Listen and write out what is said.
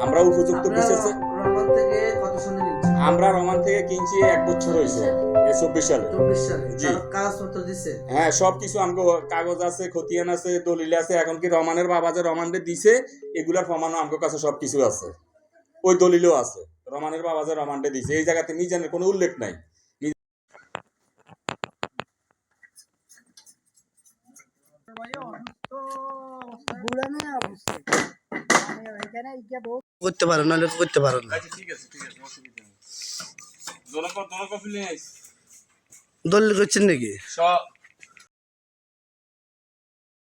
আমরা উপযুক্ত বিশেষে রমান থেকে কত সালে কিনছেন? আমরা রমান থেকে কিনছি 1 বছর হয়েছে, 24 সালে। 24 সালে জি। কাগজপত্র দিছে? হ্যাঁ, সবকিছু আমগো কাগজ আছে, খতিয়ান আছে, দলিল আছে। এখন কি রমানের বাবা যে রমানরে দিছে এগুলার প্রমাণও আমগো কাছে সবকিছু আছে, ওই দলিলও আছে। রমানের বাবা যে রমানরে দিছে এই জায়গাতে মিজানের কোনো উল্লেখ নাই। করতে পারো নাহলে করতে পারো না। আচ্ছা ঠিক আছে, ঠিক আছে, অসুবিধা নেই। দোনো কপি নিয়ে আইছি। দলিল করছেন নাকি? সব